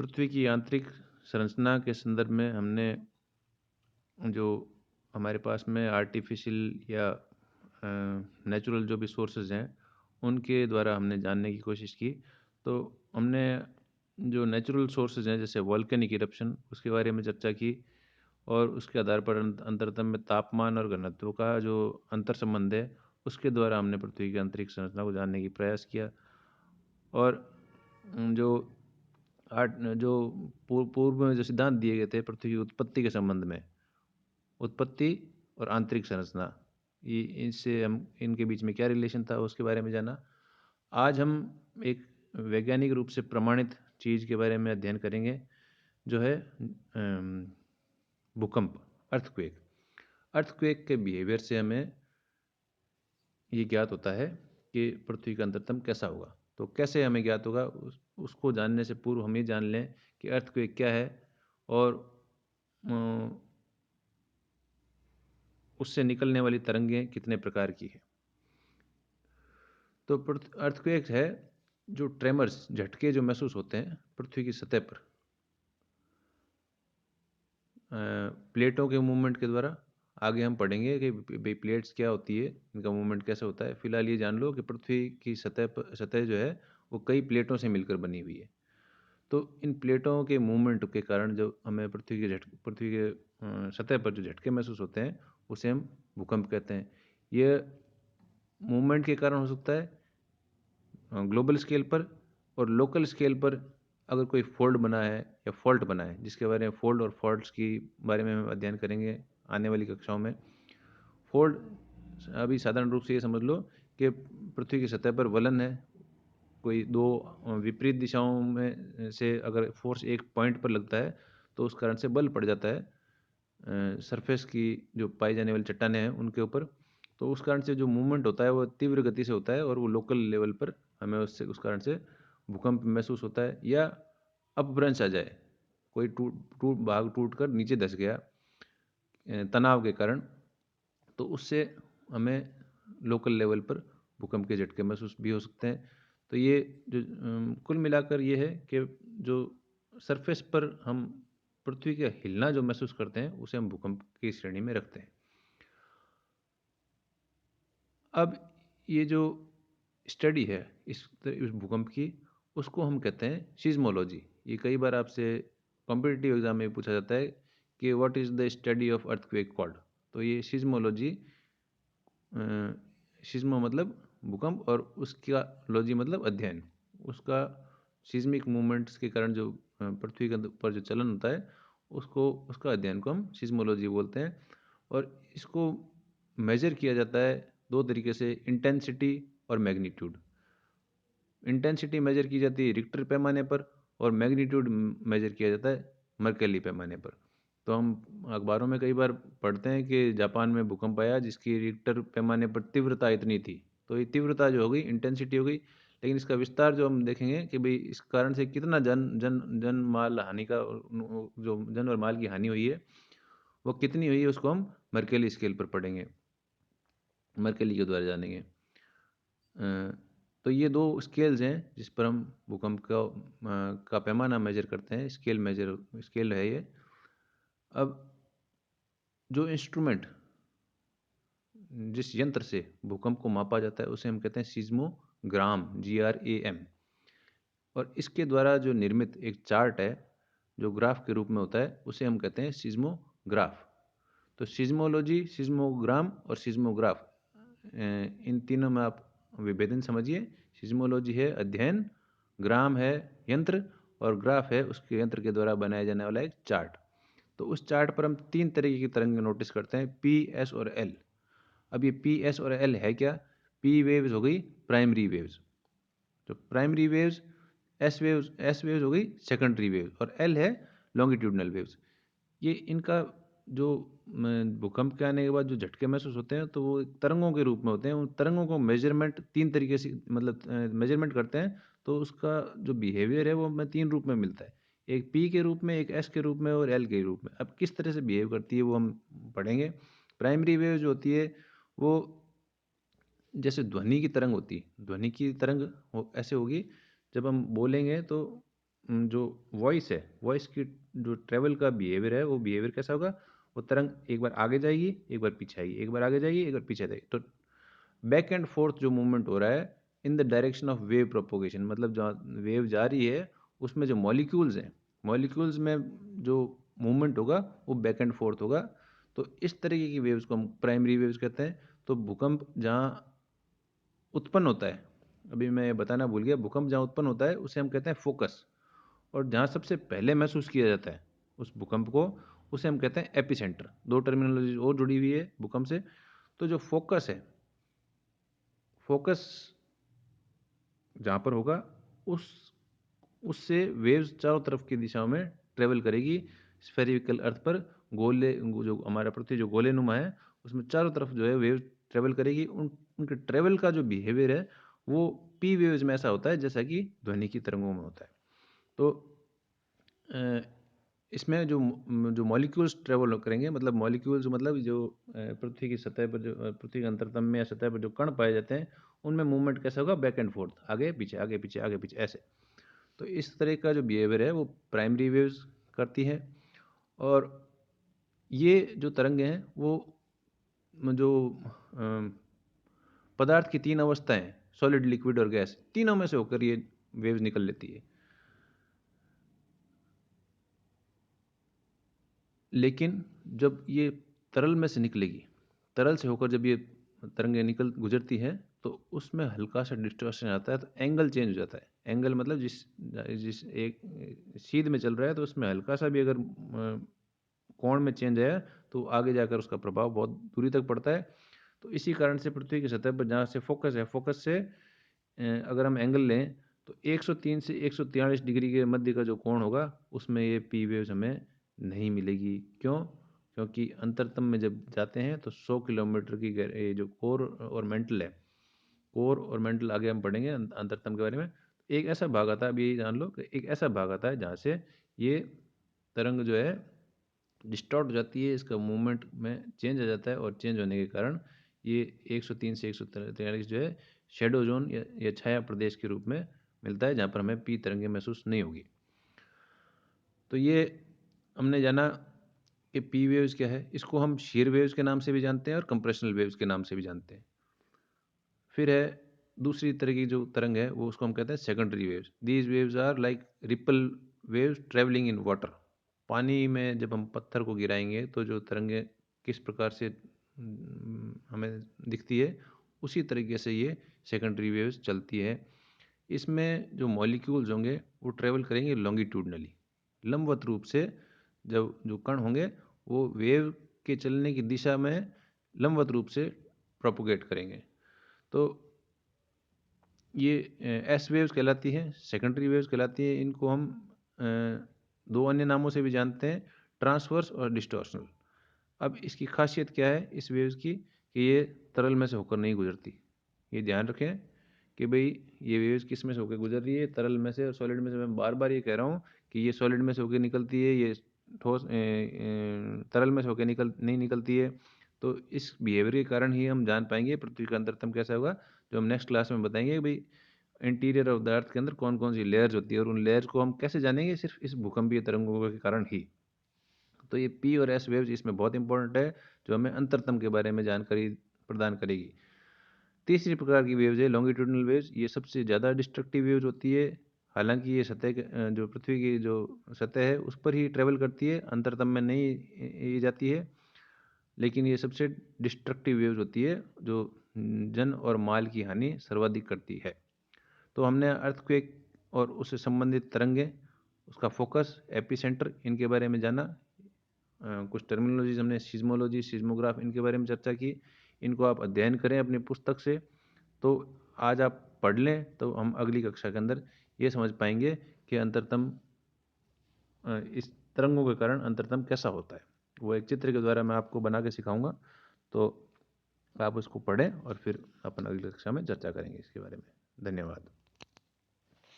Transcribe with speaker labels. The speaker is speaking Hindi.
Speaker 1: पृथ्वी की आंतरिक संरचना के संदर्भ में हमने जो हमारे पास में आर्टिफिशियल या नेचुरल जो भी सोर्सेज हैं, उनके द्वारा हमने जानने की कोशिश की। तो हमने जो नेचुरल सोर्सेज हैं, जैसे वोल्केनिक इरप्शन, उसके बारे में चर्चा की और उसके आधार पर अंतरतम में तापमान और घनत्व का जो अंतर संबंध है, उसके द्वारा हमने पृथ्वी की आंतरिक संरचना को जानने की प्रयास किया। और जो जो पूर्व में जो सिद्धांत दिए गए थे पृथ्वी की उत्पत्ति के संबंध में, उत्पत्ति और आंतरिक संरचना, ये इनसे हम इनके बीच में क्या रिलेशन था उसके बारे में जाना। आज हम एक वैज्ञानिक रूप से प्रमाणित चीज़ के बारे में अध्ययन करेंगे, जो है भूकंप, अर्थक्वेक। अर्थक्वेक के बिहेवियर से हमें ये ज्ञात होता है कि पृथ्वी का अंतरतम कैसा होगा। तो कैसे हमें ज्ञात होगा, उसको जानने से पूर्व हम ये जान लें कि अर्थक्वेक क्या है और अ, उससे निकलने वाली तरंगें कितने प्रकार की हैं। तो अर्थक्वेक है जो ट्रेमर्स, झटके जो महसूस होते हैं पृथ्वी की सतह पर प्लेटों के मूवमेंट के द्वारा। आगे हम पढ़ेंगे कि भाई प्लेट्स क्या होती है, इनका मूवमेंट कैसे होता है। फिलहाल ये जान लो कि पृथ्वी की सतह जो है वो कई प्लेटों से मिलकर बनी हुई है। तो इन प्लेटों के मूवमेंट के कारण जो हमें पृथ्वी के सतह पर जो झटके महसूस होते हैं, उसे हम भूकंप कहते हैं। ये मूवमेंट के कारण हो सकता है ग्लोबल स्केल पर, और लोकल स्केल पर अगर कोई फोल्ड बना है या फॉल्ट बना है, जिसके बारे में फोल्ड और फॉल्ट्स की बारे में हम अध्ययन करेंगे आने वाली कक्षाओं में। फोल्ड अभी साधारण रूप से ये समझ लो कि पृथ्वी की सतह पर वलन है, कोई दो विपरीत दिशाओं में से अगर फोर्स एक पॉइंट पर लगता है तो उस कारण से बल पड़ जाता है सरफेस की जो पाई जाने वाली चट्टानें हैं उनके ऊपर। तो उस कारण से जो मूवमेंट होता है वो तीव्र गति से होता है और वो लोकल लेवल पर हमें उससे उस कारण से भूकंप महसूस होता है। या अपभ्रंश आ जाए, कोई टूट टूट भाग टूट कर नीचे धंस गया तनाव के कारण, तो उससे हमें लोकल लेवल पर भूकंप के झटके महसूस भी हो सकते हैं। तो ये जो कुल मिलाकर ये है कि जो सरफेस पर हम पृथ्वी का हिलना जो महसूस करते हैं, उसे हम भूकंप की श्रेणी में रखते हैं। अब ये जो स्टडी है इस भूकंप की, उसको हम कहते हैं सिज्मोलॉजी। ये कई बार आपसे कॉम्पिटिटिव एग्जाम में पूछा जाता है कि what is the study of earthquake called. तो ये सिज्मोलॉजी, सिज्मो मतलब भूकंप और उसका लॉजी मतलब अध्ययन, उसका सिज्मिक मूवमेंट्स के कारण जो पृथ्वी के ऊपर जो चलन होता है, उसको उसका अध्ययन को हम सिज्मोलॉजी बोलते हैं। और इसको मेजर किया जाता है दो तरीके से, इंटेंसिटी और मैग्नीट्यूड। इंटेंसिटी मेजर की जाती है रिक्टर पैमाने पर और मैग्नीट्यूड मेजर किया जाता है मर्केली पैमाने पर। तो हम अखबारों में कई बार पढ़ते हैं कि जापान में भूकंप आया जिसकी रिक्टर पैमाने पर तीव्रता इतनी थी। तो ये तीव्रता जो हो गई, इंटेंसिटी हो गई। लेकिन इसका विस्तार जो हम देखेंगे कि भाई इस कारण से कितना जन जन जन माल हानि का, जो जन और माल की हानि हुई है वो कितनी हुई है, उसको हम मर्केली स्केल पर पढ़ेंगे, मर्केली के द्वारा जानेंगे। तो ये दो स्केल्स हैं जिस पर हम भूकंप का पैमाना मेजर करते हैं। स्केल है ये। अब जो इंस्ट्रूमेंट, जिस यंत्र से भूकंप को मापा जाता है, उसे हम कहते हैं सीज़्मोग्राम, GRAM। और इसके द्वारा जो निर्मित एक चार्ट है जो ग्राफ के रूप में होता है, उसे हम कहते हैं सिज्मोग्राफ। तो सिज्मोलॉजी, सिज्मोग्राम और सिज्मोग्राफ, इन तीनों में आप विभेदन समझिए। सिज्मोलॉजी है अध्ययन, ग्राम है यंत्र, और ग्राफ है उसके यंत्र के द्वारा बनाया जाने वाला एक चार्ट। तो उस चार्ट पर हम तीन तरीके की तरंगें नोटिस करते हैं, पी, एस और एल। अब ये पी, एस और एल है क्या? पी वेव्स हो गई प्राइमरी वेव्स, तो प्राइमरी वेव्स, एस वेव्स हो गई सेकेंडरी वेव्स, और एल है लॉन्गिट्यूडनल वेव्स। ये इनका जो भूकंप के आने के बाद जो झटके महसूस होते हैं, तो वो तरंगों के रूप में होते हैं। उन तरंगों को मेजरमेंट तीन तरीके से, मतलब मेजरमेंट करते हैं। तो उसका जो बिहेवियर है वो हमें तीन रूप में मिलता है, एक पी के रूप में, एक एस के रूप में और एल के रूप में। अब किस तरह से बिहेव करती है वो हम पढ़ेंगे। प्राइमरी वेव जो होती है वो जैसे ध्वनि की तरंग होती है, ध्वनि की तरंग वो ऐसे होगी, जब हम बोलेंगे तो जो वॉइस है, वॉइस की जो ट्रेवल का बिहेवियर है, वो बिहेवियर कैसा होगा? वो तरंग एक बार आगे जाएगी, एक बार पीछे आएगी, एक बार आगे जाएगी, एक बार पीछे जाएगी। तो बैक एंड फोर्थ जो मूवमेंट हो रहा है in the direction of wave propagation, मतलब जहाँ वेव जा रही है उसमें जो मॉलिक्यूल्स हैं, मॉलिक्यूल्स में जो मूवमेंट होगा वो बैक एंड फोर्थ होगा। तो इस तरीके की वेव्स को हम प्राइमरी वेव्स कहते हैं। तो भूकंप जहाँ उत्पन्न होता है, अभी मैं ये बताना भूल गया, भूकंप जहाँ उत्पन्न होता है उसे हम कहते हैं फोकस, और जहाँ सबसे पहले महसूस किया जाता है उस भूकंप को, उसे हम कहते हैं एपिसेंटर। दो टर्मिनोलॉजी और जुड़ी हुई है भूकंप से। तो जो फोकस है, फोकस जहाँ पर होगा उस उससे वेव्स चारों तरफ की दिशाओं में ट्रेवल करेगी स्फेरिकल अर्थ पर। गोले जो हमारा पृथ्वी जो गोलेनुमा है उसमें चारों तरफ जो है वेव ट्रेवल करेगी। उनके ट्रेवल का जो बिहेवियर है वो पी वेव्स में ऐसा होता है जैसा कि ध्वनि की तरंगों में होता है। तो इसमें जो मॉलिक्यूल्स ट्रेवल करेंगे, मतलब मॉलिक्यूल्स मतलब जो पृथ्वी की सतह पर, जो पृथ्वी के अंतरतम में या सतह पर जो कण पाए जाते हैं, उनमें मूवमेंट कैसा होगा? बैक एंड फोर्थ, आगे पीछे आगे पीछे आगे पीछे ऐसे। तो इस तरह का जो बिहेवियर है वो प्राइमरी वेव्स करती है। और ये जो तरंगे हैं वो जो पदार्थ की तीन अवस्थाएं, सॉलिड, लिक्विड और गैस, तीनों में से होकर ये वेव्स निकल लेती है। लेकिन जब ये तरल में से निकलेगी, तरल से होकर जब ये तरंगें निकल गुजरती हैं, तो उसमें हल्का सा डिस्टॉर्शन आता है, तो एंगल चेंज हो जाता है। एंगल मतलब जिस जिस एक सीध में चल रहा है तो उसमें हल्का सा भी अगर कोण में चेंज आया तो आगे जाकर उसका प्रभाव बहुत दूरी तक पड़ता है। तो इसी कारण से पृथ्वी की सतह पर जहाँ से फोकस है, फोकस से अगर हम एंगल लें तो 103 से 143 डिग्री के मध्य का जो कोण होगा उसमें ये पी वेव्स हमें नहीं मिलेगी। क्यों? क्योंकि अंतरतम में जब जाते हैं तो 100 किलोमीटर की ये जो कोर और मेंटल है, कोर और मेंटल आगे हम पढ़ेंगे अंतरतम के बारे में। एक ऐसा भाग आता है, अभी यही जान लो कि एक ऐसा भाग आता है जहाँ से ये तरंग जो है डिस्टॉर्ट हो जाती है, इसका मूवमेंट में चेंज आ जाता है, और चेंज होने के कारण ये 103 से 143 जो है शेडो जोन या छाया प्रदेश के रूप में मिलता है, जहाँ पर हमें पी तरंगे महसूस नहीं होगी। तो ये हमने जाना कि पी वेव्स क्या है। इसको हम शीयर वेव्स के नाम से भी जानते हैं और कंप्रेशनल वेव्स के नाम से भी जानते हैं। फिर है दूसरी तरह की जो तरंग है वो, उसको हम कहते हैं secondary waves. These waves are like ripple waves travelling in water. पानी में जब हम पत्थर को गिराएंगे तो जो तरंगें किस प्रकार से हमें दिखती है, उसी तरीके से ये सेकेंडरी वेव्स चलती है। इसमें जो मॉलिक्यूल्स होंगे वो ट्रेवल करेंगे लॉन्गिट्यूडनली, लंबवत रूप से। जब जो कण होंगे वो वेव के चलने की दिशा में लंबवत रूप से प्रोपोगेट करेंगे। तो ये एस वेव्स कहलाती है, सेकेंडरी वेव्स कहलाती है। इनको हम दो अन्य नामों से भी जानते हैं, ट्रांसवर्स और डिस्टॉर्शनल। अब इसकी खासियत क्या है इस वेव्स की, कि ये तरल में से होकर नहीं गुजरती। ये ध्यान रखें कि भाई ये वेव्स किस में से होकर गुजर रही है, तरल में से और सॉलिड में से। मैं बार बार ये कह रहा हूँ कि ये सॉलिड में से होकर निकलती है, ये ठोस तरल में से होकर नहीं निकलती है। तो इस बिहेवियर के कारण ही हम जान पाएंगे पृथ्वी का अंतरतम कैसा होगा, जो हम नेक्स्ट क्लास में बताएंगे। भाई इंटीरियर ऑफ द अर्थ के अंदर कौन कौन सी लेयर्स होती है, और उन लेयर्स को हम कैसे जानेंगे? सिर्फ इस भूकंपीय तरंगों के कारण ही। तो ये पी और एस वेव्स इसमें बहुत इंपॉर्टेंट है, जो हमें अंतरतम के बारे में जानकारी प्रदान करेगी। तीसरी प्रकार की वेव्स है लॉन्गिट्यूडनल वेव्स। ये सबसे ज़्यादा डिस्ट्रक्टिव वेव्स होती है। हालांकि ये जो पृथ्वी की जो सतह है उस पर ही ट्रेवल करती है, अंतरतम में नहीं ये जाती है। लेकिन ये सबसे डिस्ट्रक्टिव वेव्स होती है जो जन और माल की हानि सर्वाधिक करती है। तो हमने अर्थक्वेक और उससे संबंधित तरंगे, उसका फोकस, एपिसेंटर, इनके बारे में जाना। कुछ टर्मिनोलॉजीज हमने सिज्मोलॉजी, सिज्मोग्राफ, इनके बारे में चर्चा की। इनको आप अध्ययन करें अपनी पुस्तक से। तो आज आप पढ़ लें तो हम अगली कक्षा के अंदर ये समझ पाएंगे कि अंतरतम इस तरंगों के कारण अंतरतम कैसा होता है। वो एक चित्र के द्वारा मैं आपको बना के सिखाऊंगा, तो आप उसको पढ़ें और फिर अपन अगली कक्षा में चर्चा करेंगे इसके बारे में। धन्यवाद।